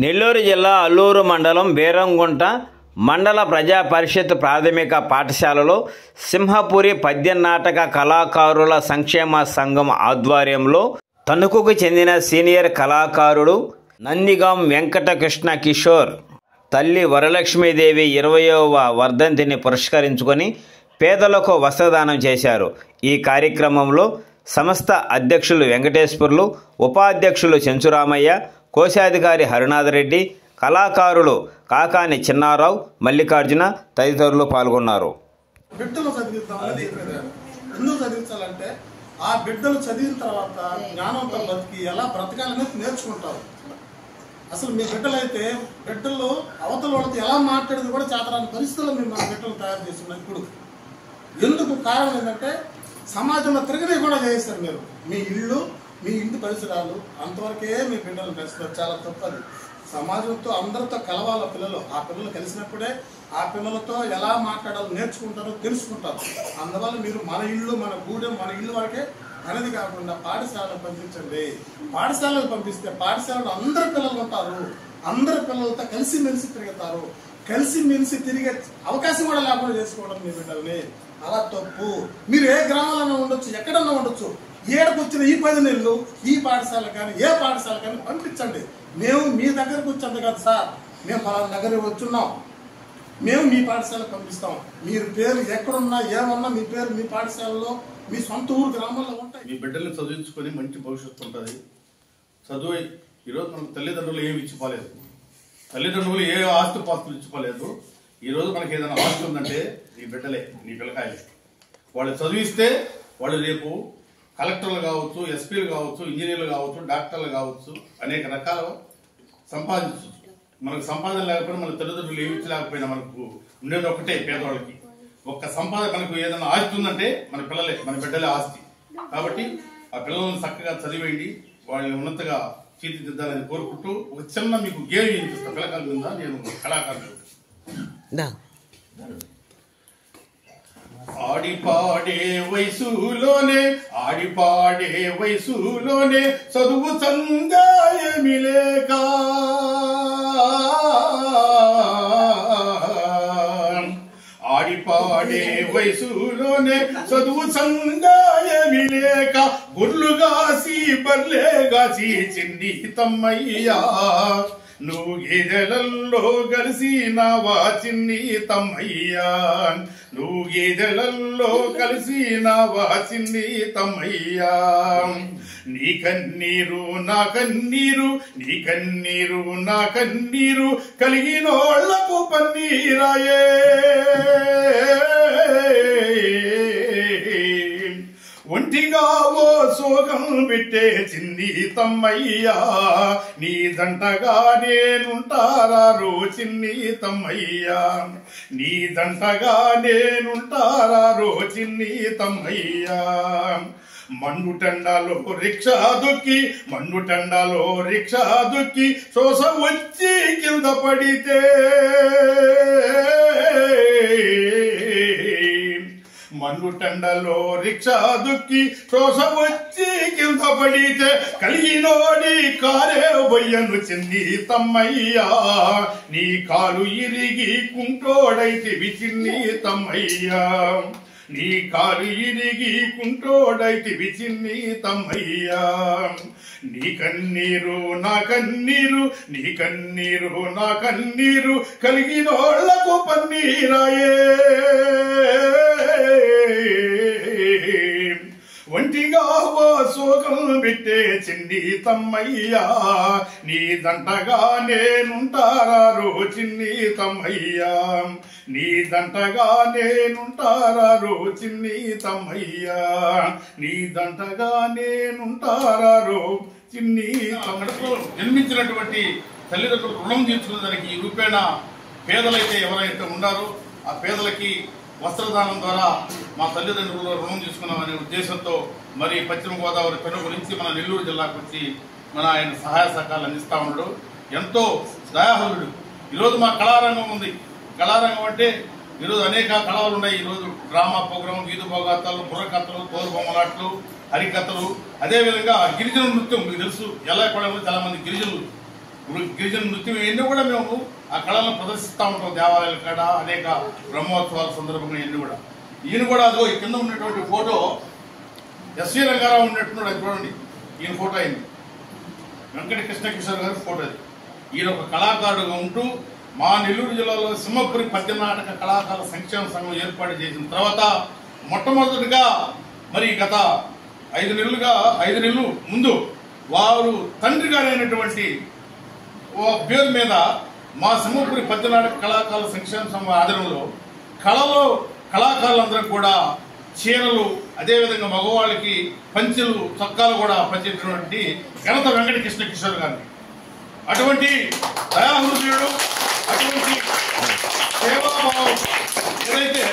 నెల్లూరు జిల్లా అల్లూరు మండలం బేరంగుంట మండల ప్రజా పరిషత్ ప్రాథమిక పాఠశాలలో సింహపురి పద్య నాటక కళాకారుల సంక్షేమ సంఘం ఆధ్వర్యంలో తణుకుకు చెందిన సీనియర్ కళాకారుడు నందిగాం వెంకటకృష్ణ కిషోర్ తల్లి వరలక్ష్మీదేవి 20వ వర్ధంతిని పురస్కరించుకొని పేదలకు వస్త్రదానం చేశారు. ఈ కార్యక్రమంలో సంస్థ అధ్యక్షులు వెంకటేశ్వర్లు, ఉపాధ్యక్షులు చెంచురామయ్య, కోశాధికారి హరినాథరెడ్డి, కళాకారులు కాకాని చిన్నారావు, మల్లికార్జున తదితరులు పాల్గొన్నారు. బిడ్డలు చదివిద్దామని ఎందుకు చదివించాలంటే ఆ బిడ్డలు చదివిన తర్వాత జ్ఞానంతో బతికి ఎలా బ్రతకాలనేది నేర్చుకుంటారు. అసలు మీ బిడ్డలైతే బిడ్డలు అవతల వాళ్ళతో ఎలా మాట్లాడేది కూడా చేతరాని పరిస్థితుల్లో మీరు మన బిడ్డలు తయారు చేస్తున్నారు. ఇప్పుడు ఎందుకు కారణం ఏంటంటే సమాజంలో తిరగనే కూడా చేస్తారు. మీరు మీ ఇల్లు, మీ ఇంటి పరిసరాలు అంతవరకే మీ బిడ్డలు పెంచుతారు. చాలా తప్పది. సమాజంతో అందరితో కలవాల పిల్లలు. ఆ పిల్లలు కలిసినప్పుడే ఆ పిల్లలతో ఎలా మాట్లాడాలో నేర్చుకుంటారో తెలుసుకుంటారు. అందువల్ల మీరు మన ఇల్లు, మన గూడెం, మన ఇల్లు వరకే అనేది కాకుండా పాఠశాలకు పంపించండి. పాఠశాలకు పంపిస్తే పాఠశాలలో అందరు పిల్లలు ఉంటారు. అందరు పిల్లలతో కలిసిమెలిసి తిరుగుతారు. కలిసిమెలిసి తిరిగే అవకాశం కూడా లేకుండా చేసుకోవడం మీ బిడ్డల్ని అలా తప్పు. మీరు ఏ గ్రామాలన్నా ఉండొచ్చు, ఎక్కడన్నా ఉండొచ్చు. ఏడకు వచ్చిన ఈ 10 నెలలు ఈ పాఠశాల కానీ ఏ పాఠశాల కానీ పంపించండి. మేము మీ దగ్గరకు వచ్చేంత కాదు సార్, మేము పలానా దగ్గర వచ్చున్నాం, మేము మీ పాఠశాలకు పంపిస్తాం. మీరు పేరు ఎక్కడున్నా ఏమన్నా మీ పేరు మీ పాఠశాలలో మీ సొంత ఊరు గ్రామంలో ఉంటాయి. మీ బిడ్డల్ని చదివించుకొని మంచి భవిష్యత్తు ఉంటుంది. చదువు ఈరోజు మనకు తల్లిదండ్రులు ఏమి ఇచ్చిపోలేదు, తల్లిదండ్రులు ఏ ఆస్తి పాస్తులు ఇచ్చిపోలేదు. ఈరోజు మనకి ఏదైనా ఆస్తి ఉందంటే నీ బిడ్డలే, నీ పిల్లకాయలే. వాళ్ళు చదివిస్తే వాళ్ళు రేపు కలెక్టర్లు కావచ్చు, ఎస్పీలు కావచ్చు, ఇంజనీర్లు కావచ్చు, డాక్టర్లు కావచ్చు, అనేక రకాల సంపాదించవచ్చు. మనకు సంపాదన లేకపోయినా మన తల్లిదండ్రులు ఏమి ఇచ్చలేకపోయినా మనకు ఉండేది ఒకటే, పేదవాళ్ళకి ఒక్క సంపాదన. మనకు ఏదైనా ఆస్తి ఉందంటే మన పిల్లలే, మన బిడ్డలే ఆస్తి. కాబట్టి ఆ పిల్లలను చక్కగా చదివేయండి, వాళ్ళని ఉన్నతగా తీర్చిదిద్దాలని కోరుకుంటూ ఒక చిన్న మీకు గేమ్ వినిపిస్తా. పిల్లకాయల మీద నేను కళాకారులు ఆడిపాడే వయసులోనే, ఆడిపాడే వయసులోనే చదువు సందాయమి లేక, ఆడిపాడే వయసులోనే చదువు సందాయమి లేక, గుర్లుగాసి బర్లేగాసి చిన్ని తమ్మయ్యా, నువ్వు గేదెలల్లో కలిసినావా చిన్ని తమ్మయ్యా, నువ్వు గేదెలల్లో కలిసినావా చిన్ని తమ్మయ్యా. నీ కన్నీరు నా కన్నీరు, నీ కన్నీరు నా కన్నీరు కలిగినోళ్లకు పన్నీరాయే, ఒంటిగా ఓ సోగం పెట్టే చిన్ని తమ్మయ్యా, నీ దంటగా నేనుంటారో చిన్ని తమ్మయ్యా, నీ దంటగా నేనుంటారో చిన్ని తమ్మయ్యా. మన్నుటండాలో రిక్షా దొక్కి, మన్నుటండాలో రిక్షా దొక్కి శోస వచ్చి కింద పడితే, మన్నుటండలో రిక్షా దుక్కి శోస వచ్చి కింద పడితే, కలిగినోడి కారే బొయ్యను చిన్ని తమ్మయ్యా, నీ కాలు ఇరిగి కుంటోడైతివి చిన్ని తమ్మయ్యా, నీ కాలు ఇరిగి కుంటోడైతివి చిన్ని తమ్మయ్యా. నీ కన్నీరు నా కన్నీరు, నీ కన్నీరు నా కన్నీరు కలిగినోళ్లకు పన్నీరాయే, ఒంటిగా ఓ సోగం పెట్టే చిన్ని తమ్మయ్యా, నీ దంటగా నేనుంటారో చిన్ని తమ్మయ్యా, నీ దంటగా నేనుంటారో చిన్ని తమ్మయ్యా, నీ దంటగా నేనుంటారో చిన్ని తమ్మయ్యా. జన్మించినటువంటి తల్లిదండ్రులు రుణం తీర్చుకునేదానికి ఈ రూపేణ పేదలైతే ఎవరైతే ఉన్నారో ఆ పేదలకి వస్త్రదానం ద్వారా మా తల్లిదండ్రులు రుణం తీసుకున్నామనే ఉద్దేశంతో మరి పశ్చిమ గోదావరి పెను గురించి మన నెల్లూరు జిల్లాకు వచ్చి మన ఆయన సహాయ సహకారాలు అందిస్తా ఉన్నాడు. ఎంతో దయాహరుడు. ఈరోజు మా కళారంగం ఉంది. కళారంగం అంటే ఈరోజు అనేక కళలు ఉన్నాయి. ఈరోజు డ్రామా ప్రోగ్రాం, వీధి భోగాతాలు, బుర్రకథలు, తోలుబొమ్మలాట్లు, హరికథలు, అదేవిధంగా గిరిజన నృత్యం. మీకు తెలుసు ఎల్లకొండలో చాలా మంది గిరిజనులు గిరిజన నృత్యం ఇవన్నీ కూడా మేము ఆ కళలను ప్రదర్శిస్తూ ఉంటాం దేవాలయాల కాడ అనేక బ్రహ్మోత్సవాల సందర్భంగా ఇవన్నీ కూడా. ఈయన కూడా అదో ఈ కింద ఉన్నటువంటి ఫోటో ఎస్వి రంగారావు ఉన్నట్టున్నాడు, అది చూడండి. ఈయన ఫోటో అయింది వెంకట కృష్ణకిషోర్ గారి ఫోటో. అది ఈయన ఒక కళాకారుడుగా ఉంటూ మా నెల్లూరు జిల్లాలో సింహపురి పద్య నాటక కళాకారుల సంక్షేమ సంఘం ఏర్పాటు చేసిన తర్వాత మొట్టమొదటిగా మరి గత 5 నెలలు ముందు వారు తండ్రి గారైనటువంటి పేరు మీద మా సింహపురి పద్య నాటక కళాకారుల సంక్షేమ సంఘం ఆధ్వర్యంలో కళాకారులందరూ కూడా చీరలు, అదేవిధంగా మగవాళ్ళకి పంచెలు, చొక్కాలు కూడా పంచేటటువంటి ఘనత వెంకట కృష్ణకిషోర్ గారిని. అటువంటి దయాహృదయుడు, అటువంటి సేవాభావం ఏదైతే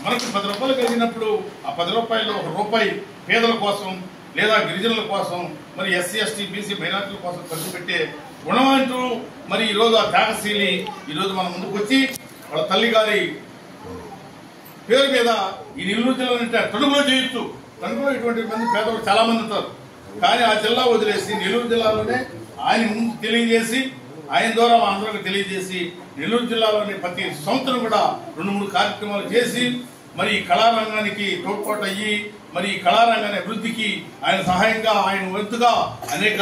మనకు 10 రూపాయలు కలిగినప్పుడు ఆ 10 రూపాయలు ₹1 పేదల కోసం లేదా గిరిజనుల కోసం, మరి ఎస్సీ ఎస్టీ బీసీ మైనార్టీల కోసం ఖర్చు పెట్టే గుణవంతు మరి ఈరోజు ఆ త్యాగశీలి ఈరోజు మన ముందుకు వచ్చి వాళ్ళ తల్లి గారి పేరు మీద ఈ నెల్లూరు జిల్లా తణుకులో చేయొచ్చు. తణుకులో ఇటువంటి మంది పేదలు చాలా మంది ఉంటారు, కానీ ఆ జిల్లా వదిలేసి నెల్లూరు జిల్లాలోనే ఆయన ముందు తెలియజేసి, ఆయన ద్వారా అందరికి తెలియజేసి నెల్లూరు జిల్లాలోని ప్రతి సంవత్సరం కూడా 2-3 కార్యక్రమాలు చేసి మరి ఈ కళారంగానికి తోడ్పాటు అయ్యి మరి ఈ కళారంగాన్ని అభివృద్ధికి ఆయన సహాయంగా, ఆయన వంతుగా అనేక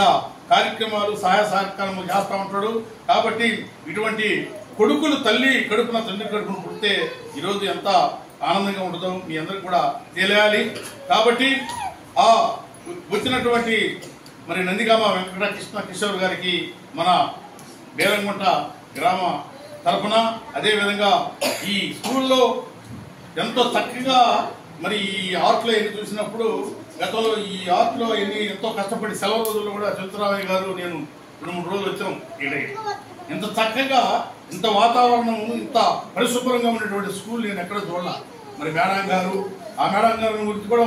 కార్యక్రమాలు సహాయ సహకారములు చేస్తూ ఉంటాడు. కాబట్టి ఇటువంటి కొడుకులు తల్లి కడుపున తండ్రి కడుపును పుడితే ఈరోజు ఎంత ఆనందంగా ఉంటుందో మీ అందరికి కూడా తెలియాలి. కాబట్టి ఆ వచ్చినటువంటి మరి నందిగామ వెంకట కృష్ణకిషోర్ గారికి మన బేరంగుంట గ్రామ తరఫున, అదేవిధంగా ఈ స్కూల్లో ఎంతో చక్కగా మరి ఈ ఆర్ట్లో ఎన్ని చూసినప్పుడు గతంలో ఈ ఆర్ట్లో ఎంతో కష్టపడి సెలవు రోజుల్లో కూడా చంద్రరామయ్య గారు నేను 2-3 రోజులు వచ్చాం ఇక్కడికి. ఇంత చక్కగా, ఇంత వాతావరణం, ఇంత పరిశుభ్రంగా ఉన్నటువంటి స్కూల్ నేను ఎక్కడ చూడాల. మరి మేడం గారు, ఆ మేడం గారి గురించి కూడా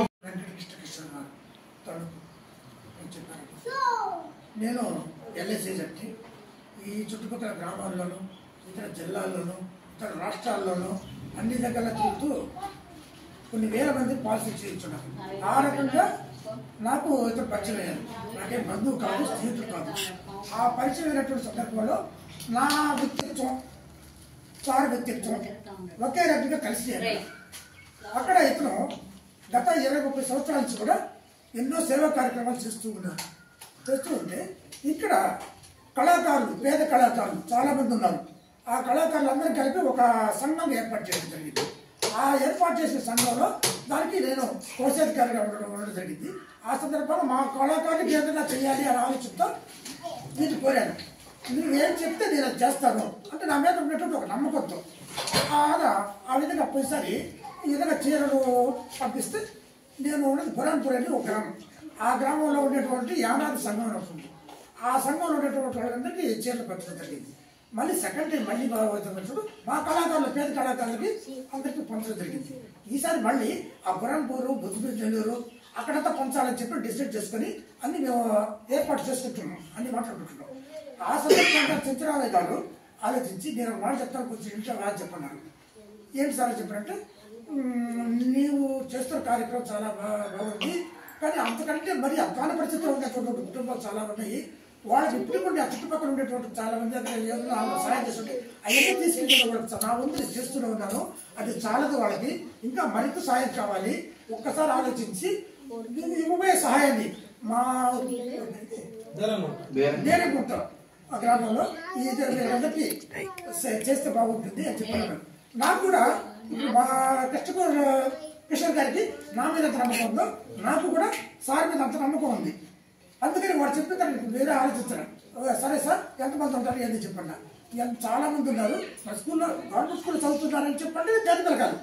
నేను ఎల్ఎస్ఏజెడ్కి ఈ చుట్టుపక్కల గ్రామాల్లోనూ, ఇతర జిల్లాల్లోనూ, ఇతర రాష్ట్రాల్లోనూ అన్ని దగ్గర తిరుగుతూ కొన్ని వేల మంది పాలసీ చేయించున్నాను. ఆ రకంగా నాకు ఇతర పరిచయం అయ్యారు. నాకేం బంధువు కాదు, స్నేహితులు కాదు. ఆ పరిచయం అయినటువంటి సందర్భంలో నా వ్యక్తిత్వం, సార్ వ్యక్తిత్వం ఒకే రకంగా కలిసి అక్కడ ఇతను గత 20-30 సంవత్సరాల నుంచి కూడా ఎన్నో సేవా కార్యక్రమాలు చేస్తూ ఉంటే ఇక్కడ కళాకారులు, పేద కళాకారులు చాలా మంది ఉన్నారు. ఆ కళాకారులందరూ కలిపి ఒక సంఘం ఏర్పాటు చేయడం జరిగింది. ఆ ఏర్పాటు చేసిన సంఘంలో దానికి నేను కోశాధికారిగా ఉండడం జరిగింది. ఆ సందర్భంలో మా కళాకారులకు ఏదైనా చేయాలి అనే ఆలోచనతో వీటిని కోరాను. నువ్వు ఏం చెప్తే నేను అది చేస్తాను అంటే నా మీద ఉన్నటువంటి ఒక నమ్మకంతో ఆ విధంగా పోయిసారి ఈ విధంగా చీరలు పంపిస్తే, నేను ఉన్నది బురాన్పూర్ అని ఒక గ్రామం. ఆ గ్రామంలో ఉండేటువంటి యానాది సంఘం ఉంటుంది. ఆ సంఘంలో ఉండేటువంటి వాళ్ళందరికీ చీరలు పంచడం జరిగింది. మళ్ళీ సెకండ్ టైం మళ్ళీ బాగుతున్నప్పుడు మా కళాకారులు, పేద కళాకారులకి అందరికీ పంచడం జరిగింది. ఈసారి మళ్ళీ ఆ బురాన్పూరు, బుద్ధిపూర్, నెల్లూరు అక్కడంతా పంచాలని చెప్పి డిసైడ్ చేసుకుని అన్ని మేము ఏర్పాటు చేసుకుంటున్నాం, అన్ని మాట్లాడుకుంటున్నాం. ఆ సందర్భంగా చంద్రరామయ్య గారు ఆలోచించి, నేను మాట చెప్తాను, కొంచెం ఇంట్లో రాజు చెప్పన్నారు. ఏంటి సార్ చెప్పారంటే, నీవు చేస్తున్న కార్యక్రమం చాలా బాగుంది, కానీ అంతకంటే మరి అధ్వాన పరిస్థితిలో ఉన్నటువంటి కుటుంబాలు చాలా ఉన్నాయి. వాళ్ళకి ఇప్పుడు కూడా ఆ చుట్టుపక్కల ఉండేటువంటి చాలా మంది ఏదైనా సహాయం చేస్తుంటే అవన్నీ తీసుకెళ్ళి నా ముందు చేస్తూనే ఉన్నాను. అది చాలదు, వాళ్ళకి ఇంకా మరింత సహాయం కావాలి. ఒక్కసారి ఆలోచించి నేను ఇవ్వబోయే సహాయాన్ని మా నేనేకుంటాం ఆ గ్రామంలో ఈ అందరికీ చేస్తే బాగుంటుంది అని చెప్పాను. నాకు కూడా మా కిషోర్ గారికి నా మీద అంత నమ్మకం ఉందో, నాకు కూడా సార్ మీద అంత నమ్మకం ఉంది. అందుకని వాడు చెప్పిన దానికి వేరే ఆలోచించాను. సరే సార్, ఎంతమంది ఉంటారు ఏంటి చెప్పండి. చాలా మంది ఉన్నారు, మా స్కూల్లో గవర్నమెంట్ స్కూల్లో చదువుతున్నారని చెప్పండి. పేద కాదు,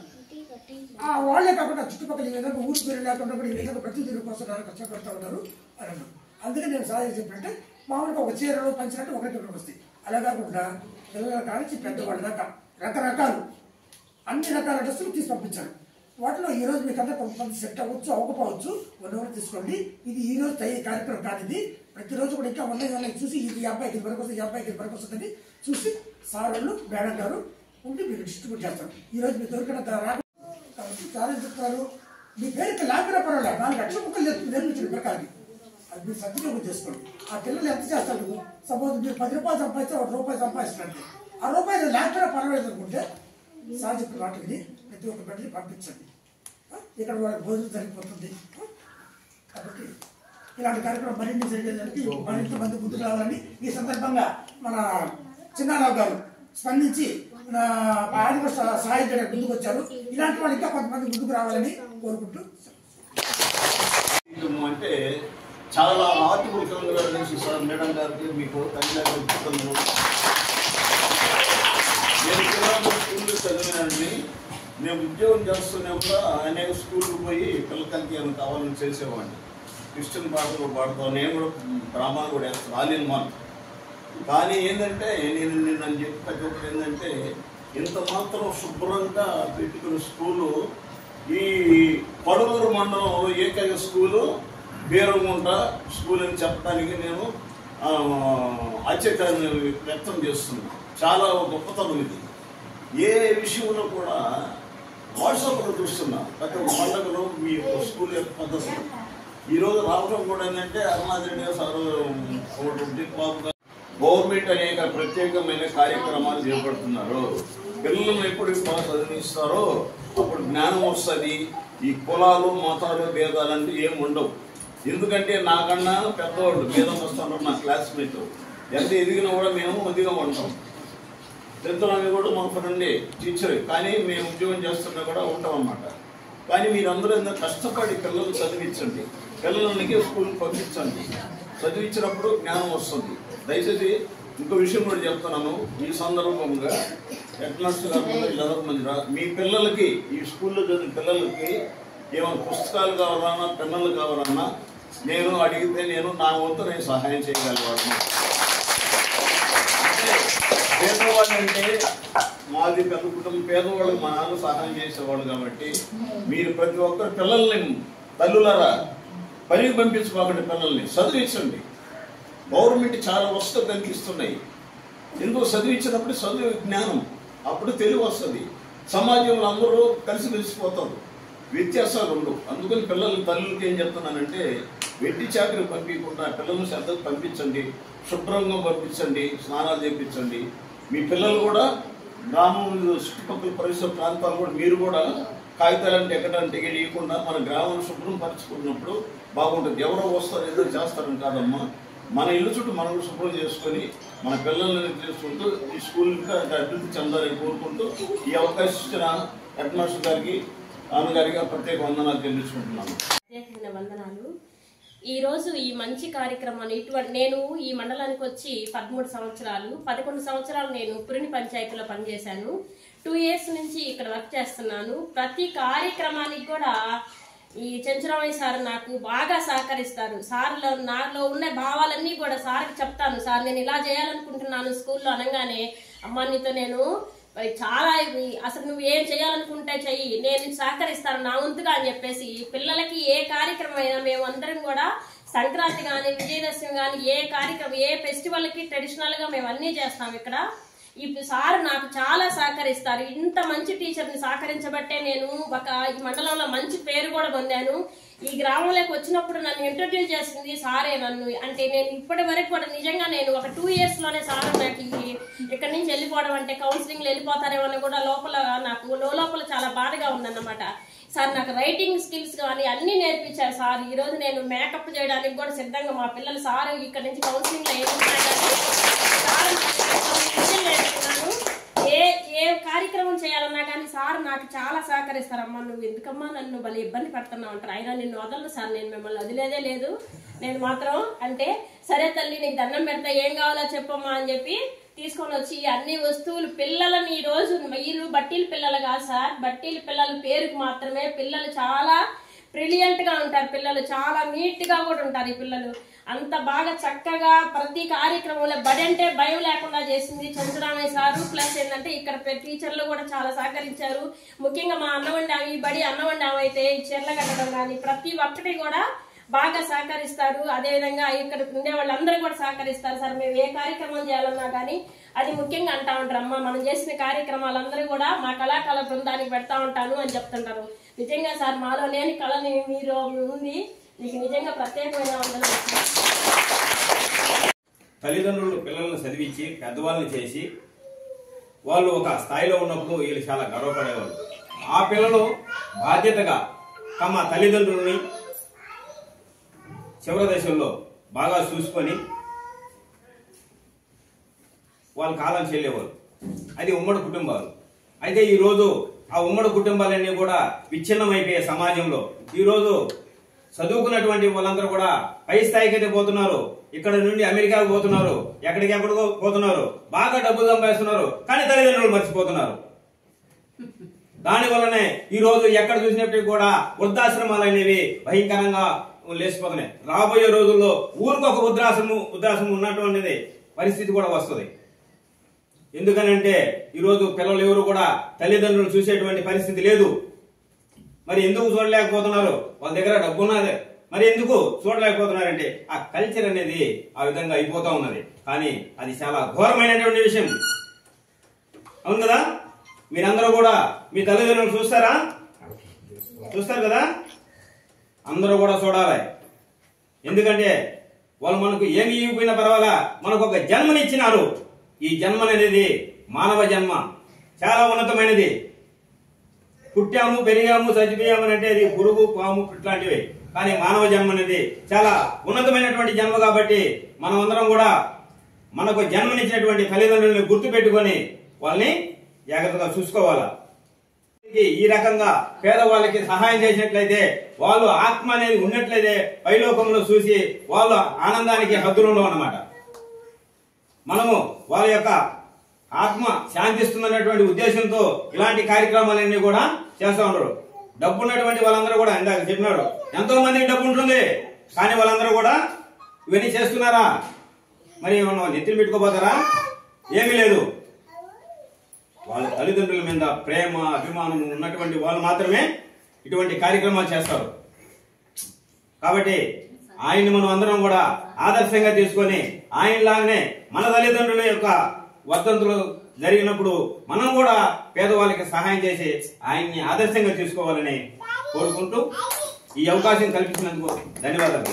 వాళ్లే కాకుండా చుట్టుపక్కల ఈ విధంగా ఊరి పేరు లేకుండా కూడా ఈ విధంగా ప్రతి తీరు కోసం కష్టపడుతూ ఉన్నారు అని అన్నారు. అందుకని నేను సార్ చెప్పంటే, మామూలుగా ఒక చీరలు పంచినట్టు ఒకరికి వస్తాయి. అలా కాకుండా పిల్లల కానించి పెద్దవాళ్ళ దాకా రకరకాలు అన్ని రకాల డ్రెస్సులు తీసి పంపించాను. వాటిలో ఈ రోజు మీకు అంతా కొంతమంది సెట్ అవ్వచ్చు, అవ్వకపోవచ్చు, ఉన్నవాళ్ళు తీసుకోండి. ఇది ఈ రోజు కార్యక్రమం కాదు, ఇది ప్రతిరోజు కూడా ఇంకా ఉన్నాయి చూసి ఇది ఈ అబ్బాయికి వరకు వస్తుంది, ఈ అబ్బాయికి వరకు వస్తుందని చూసి సార్ వాళ్ళు, మేడం గారు ఉండి మీరు డిస్ట్రిబ్యూట్ చేస్తారు. ఈ రోజు మీకు దొరికిన సార్ ఏం చెప్తారు, మీ పేరుకి లాగిన పర్వాలేదు, 4 లక్షల ముక్కలు నేర్పించండి ప్రకారం. అది మీరు సద్వినియోగం చేసుకోండి. ఆ పిల్లలు ఎంత చేస్తారు? సపోజ్ మీరు 10 రూపాయలు సంపాదిస్తే 1 రూపాయి సంపాదిస్తున్నట్టు, ఆ రూపాయలు లేకపోయినా పర్వాలేదు అనుకుంటే సార్ చెప్పిన వాటిని ప్రతి ఒక్క బిడ్డని పంపించండి. ఇక్కడ వాళ్ళకి భోజనం సరిపోతుంది. కాబట్టి ఇలాంటి కార్యక్రమం మరిన్ని జరిగేదానికి మరింత మంది ముందుకు రావాలని ఈ సందర్భంగా మన చిన్నారావు గారు స్పందించి ఆదివాసీ సహాయం చేయడానికి ముందుకు వచ్చారు. ఇలాంటి వాళ్ళు ఇంకా కొంతమంది ముందుకు రావాలని కోరుకుంటూ అంటే చాలా ఆత్మూర్తంగా తెలుసు సార్. మేడం గారికి మీకు ధన్యవాదాలు. నేను పిల్లలు స్కూల్లో చదివినండి. నేను ఉద్యోగం చేస్తూనే కూడా అనేక స్కూల్కి పోయి పిల్లలకి ఏమైనా కావాలని చేసేవాడిని. క్రిస్టియన్ పాటలు పాడుతాను, నేను కూడా డ్రామాలు కూడా వేస్తాను, రాలేను మాట. కానీ ఏంటంటే నేను నిన్న చెప్పి ప్రతి ఒక్కరు ఏంటంటే ఇంత మాత్రం శుభ్రంగా పెట్టుకున్న స్కూలు ఈ పడవూరు మండలంలో ఏకైక స్కూలు బీరంగుంట స్కూల్ అని చెప్పడానికి నేను ఆశ్చర్యాన్ని వ్యక్తం చేస్తున్నాను. చాలా గొప్పతనం ఇది. ఏ విషయంలో కూడా వాట్సాప్లో చూస్తున్నా ప్రతి ఒక్క పండుగలో మీ స్కూల్ యొక్క పద్ధతులు. ఈరోజు రావడం కూడా ఏంటంటే అరుణాచల్ సార్ బాబు గవర్నమెంట్ అనేక ప్రత్యేకమైన కార్యక్రమాలు చేపడుతున్నారు. పిల్లలను ఎప్పుడు చదివిస్తారో అప్పుడు జ్ఞానం వస్తుంది. ఈ కులాలు మతాలు భేదాలంటే ఏమి ఉండవు. ఎందుకంటే నాకన్నా పెద్దవాళ్ళు భేదం వస్తున్నారు. నా క్లాస్మేట్ ఎంత ఎదిగినా కూడా మేము ఎదిగా ఉంటాం. తెలుగులోని కూడా మా ఫ్రెండే టీచర్, కానీ మేము ఉద్యోగం చేస్తున్నా కూడా ఉంటాం అన్నమాట. కానీ మీరందరూ ఎందుకు కష్టపడి పిల్లలు చదివించండి, పిల్లలకి స్కూల్కి పంపించండి. చదివించినప్పుడు జ్ఞానం వస్తుంది. దయచేసి ఇంకో విషయం కూడా చెప్తున్నాను. ఈ సందర్భంగా హెడ్మాస్టర్ గారు వీళ్ళందరూ మంది మీ పిల్లలకి ఈ స్కూల్లో చదివిన పిల్లలకి ఏమైనా పుస్తకాలు కావాలన్నా పెన్నులు కావాలన్నా నేను అడిగితే నేను నా వంతు నేను సహాయం చేయగలిగాను. పేదవాళ్ళు అంటే మాది పెద్ద కుటుంబం, పేదవాళ్ళు మా నాన్న సహాయం చేసేవాళ్ళు. కాబట్టి మీరు ప్రతి ఒక్కరు పిల్లల్ని తల్లులారా పనికి పంపించుకోకండి, పిల్లల్ని చదివించండి. గవర్నమెంట్ చాలా వస్తువులు కనిపిస్తున్నాయి. ఎందుకు చదివించినప్పుడు చదువు జ్ఞానం, అప్పుడు తెలివి వస్తుంది. సమాజంలో అందరూ కలిసి మెలిసిపోతారు, వ్యత్యాసాలు ఉండవు. అందుకని పిల్లలు తల్లులకి ఏం చెప్తున్నానంటే వెట్టి చాకరీ పంపించకుండా పిల్లలను శ్రద్ధకు పంపించండి, శుభ్రంగా పంపించండి, స్నానాలు చేయించండి. మీ పిల్లలు కూడా గ్రామం చుట్టుపక్కల పరిసర ప్రాంతాలు కూడా మీరు కూడా కాగితాలంటే ఎక్కడంటే ఇవ్వకుండా మన గ్రామం శుభ్రం పరుచుకున్నప్పుడు బాగుంటుంది. ఎవరో వస్తారు ఏదో చేస్తారని కాదమ్మా, మన ఇల్లు చుట్టూ మనం శుభ్రం చేసుకొని మన పిల్లల్ని చేసుకుంటూ ఈ స్కూల్ ఇంకా అభివృద్ధి చెందాలని కోరుకుంటూ ఈ అవకాశం ఇచ్చిన హెడ్ మాస్టర్ గారికి ఆమెగారికి ప్రత్యేక వందనాలు తెలుసుకుంటున్నాను. వందనాలు. ఈరోజు ఈ మంచి కార్యక్రమాన్ని నేను ఈ మండలానికి వచ్చి 13 సంవత్సరాలు 11 సంవత్సరాలు నేను పురిని పంచాయతీలో పనిచేశాను. 2 years నుంచి ఇక్కడ వర్క్ చేస్తున్నాను. ప్రతి కార్యక్రమానికి కూడా ఈ చెంచురామయ్య సార్ నాకు బాగా సహకరిస్తారు. సార్లో నాలో ఉన్న భావాలన్నీ కూడా సార్కి చెప్తాను. సార్ నేను ఇలా చేయాలనుకుంటున్నాను స్కూల్లో అనగానే, అమ్మ నీతో నేను చాలా అసలు నువ్వు ఏం చేయాలనుకుంటే చెయ్యి, నేను సహకరిస్తాను నా వంతుగా అని చెప్పేసి పిల్లలకి ఏ కార్యక్రమం అయినా మేము అందరం కూడా సంక్రాంతి కానీ విజయదశమి కానీ ఏ కార్యక్రమం ఏ ఫెస్టివల్కి ట్రెడిషనల్ గా మేము అన్నీ చేస్తాం. ఇక్కడ ఈ సార్ నాకు చాలా సహకరిస్తారు. ఇంత మంచి టీచర్ని సహకరించబట్టే నేను ఈ మండలంలో మంచి పేరు కూడా పొందాను. ఈ గ్రామంలోకి వచ్చినప్పుడు నన్ను ఇంట్రడ్యూస్ చేసింది సారే నన్ను. అంటే నేను ఇప్పటి వరకు కూడా నిజంగా నేను ఒక 2 years లోనే సార్ నాకు ఇక్కడి నుంచి వెళ్ళిపోవడం అంటే కౌన్సిలింగ్లో వెళ్ళిపోతారేమో అని కూడా లోపల నాకు లోపల చాలా బాధగా ఉందన్నమాట. సార్ నాకు రైటింగ్ స్కిల్స్ కానీ అన్ని నేర్పించారు సార్. ఈ రోజు నేను మేకప్ చేయడానికి కూడా సిద్ధంగా మా పిల్లలు సార్ ఇక్కడ నుంచి కౌన్సిలింగ్ లో నేర్చుకున్నాను. ఏ కార్యక్రమం చేయాలన్నా కానీ సార్ నాకు చాలా సహకరిస్తారమ్మా. నువ్వు ఎందుకమ్మా నన్ను భలే ఇబ్బంది పడుతున్నావు అంటారు. అయినా నిన్ను వదలను సార్, నేను మిమ్మల్ని వదిలేదే లేదు. నేను మాత్రం అంటే సరే తల్లి నీకు దండం పెడతా, ఏం కావాలో చెప్పమ్మా అని చెప్పి తీసుకొని వచ్చి అన్ని వస్తువులు పిల్లలని ఈ రోజు మీరు బట్టీల పిల్లలు కాదు సార్, బట్టీల పిల్లల పేరుకు మాత్రమే. పిల్లలు చాలా బ్రిలియంట్ గా ఉంటారు, పిల్లలు చాలా నీట్ గా కూడా ఉంటారు. ఈ పిల్లలు అంత బాగా చక్కగా ప్రతి కార్యక్రమంలో బడి అంటే భయం లేకుండా చేసింది చంద్రరామయ్య సారు. ప్లస్ ఏంటంటే ఇక్కడ టీచర్లు కూడా చాలా సహకరించారు. ముఖ్యంగా మా అన్నవండామి ఈ బడి అన్నవండామి అయితే చీరల కట్టడం కానీ ప్రతి ఒక్కటి కూడా బాగా సహకరిస్తారు. అదేవిధంగా ఇక్కడ ఉండే వాళ్ళందరూ కూడా సహకరిస్తారు సార్. మేము ఏ కార్యక్రమం చేయాలన్నా కానీ అది ముఖ్యంగా అంటా ఉంటారు, అమ్మ మనం చేసిన కార్యక్రమాలందరూ కూడా మా కళాకాల బృందానికి పెడతా ఉంటాను అని చెప్తుంటారు. నిజంగా సార్ మాలో లేని కళని మీరు ఉంది. నీకు నిజంగా ప్రత్యేకమైన వందనాలు. తల్లిదండ్రులు పిల్లలను చదివించి పెద్దవాళ్ళని చేసి వాళ్ళు ఒక స్థాయిలో ఉన్నప్పుడు వీళ్ళు చాలా గర్వపడేవాళ్ళు. ఆ పిల్లలు బాధ్యతగా తమ తల్లిదండ్రులని చివరి దశల్లో బాగా చూసుకొని వాళ్ళ కాలం చెల్లేవారు. అది ఉమ్మడి కుటుంబాలు. అయితే ఈరోజు ఆ ఉమ్మడి కుటుంబాలన్నీ కూడా విచ్ఛిన్నమైపోయే సమాజంలో ఈరోజు చదువుకున్నటువంటి వాళ్ళందరూ కూడా పై స్థాయికి అయితే పోతున్నారు. ఇక్కడ నుండి అమెరికాకు పోతున్నారు, ఎక్కడికెక్కడికో పోతున్నారు, బాగా డబ్బులు సంపాదిస్తున్నారు, కానీ తల్లిదండ్రులు మర్చిపోతున్నారు. దాని వల్లనే ఈ రోజు ఎక్కడ చూసినప్పటికీ కూడా వృద్ధాశ్రమాలు అనేవి భయంకరంగా లేచిపోతున్నాయి. రాబోయే రోజుల్లో ఊరికొక వృద్ధాశ్రమం ఉన్నటువంటిది పరిస్థితి కూడా వస్తుంది. ఎందుకనంటే ఈరోజు పిల్లలు ఎవరు కూడా తల్లిదండ్రులు చూసేటువంటి పరిస్థితి లేదు. మరి ఎందుకు చూడలేకపోతున్నారు? వాళ్ళ దగ్గర డబ్బు ఉన్నదే, మరి ఎందుకు చూడలేకపోతున్నారంటే ఆ కల్చర్ అనేది ఆ విధంగా అయిపోతా ఉన్నది. కానీ అది చాలా ఘోరమైనటువంటి విషయం. అవును కదా? మీరందరూ కూడా మీ తల్లిదండ్రులు చూస్తారు కదా? అందరూ కూడా చూడాలి. ఎందుకంటే వాళ్ళు మనకు ఏమి ఇవ్వకపోయినా పర్వాలా, మనకు ఒక జన్మనిచ్చినారు. ఈ జన్మ అనేది మానవ జన్మ, చాలా ఉన్నతమైనది. పుట్టాము, పెరిగాము, చచ్చిపోయాము అంటే అది పురుగు, పాము ఇట్లాంటివి. కానీ మానవ జన్మ అనేది చాలా ఉన్నతమైనటువంటి జన్మ. కాబట్టి మనమందరం కూడా మనకు జన్మనిచ్చినటువంటి తల్లిదండ్రులని గుర్తు పెట్టుకొని వాళ్ళని జాగ్రత్తగా చూసుకోవాలా. ఈ రకంగా పేదవాళ్ళకి సహాయం చేసినట్లయితే, వాళ్ళు ఆత్మ అనేది ఉన్నట్లయితే పైలోకంలో చూసి వాళ్ళు ఆనందానికి హద్దులలో అన్నమాట. మనము వాళ్ళ యొక్క ఆత్మ శాంతిస్తుందన్నటువంటి ఉద్దేశంతో ఇలాంటి కార్యక్రమాలన్నీ కూడా చేస్తూ ఉంటారు. డబ్బు ఉన్నటువంటి వాళ్ళందరూ కూడా ఇందాక చెప్పినాడు, ఎంతో మందికి డబ్బు ఉంటుంది, కానీ వాళ్ళందరూ కూడా ఇవన్నీ చేస్తున్నారా? మరి నెత్తిని పెట్టుకోపోతారా? ఏమీ లేదు. వాళ్ళ తల్లిదండ్రుల మీద ప్రేమ, అభిమానం ఉన్నటువంటి వాళ్ళు మాత్రమే ఇటువంటి కార్యక్రమాలు చేస్తారు. కాబట్టి ఆయన్ని మనం అందరం కూడా ఆదర్శంగా తీసుకొని ఆయనలాగానే మన తల్లిదండ్రుల యొక్క వర్ధంతులు జరిగినప్పుడు మనం కూడా పేదవాళ్ళకి సహాయం చేసి ఆయన్ని ఆదర్శంగా తీసుకోవాలని కోరుకుంటూ ఈ అవకాశం కల్పించినందుకు ధన్యవాదాలు.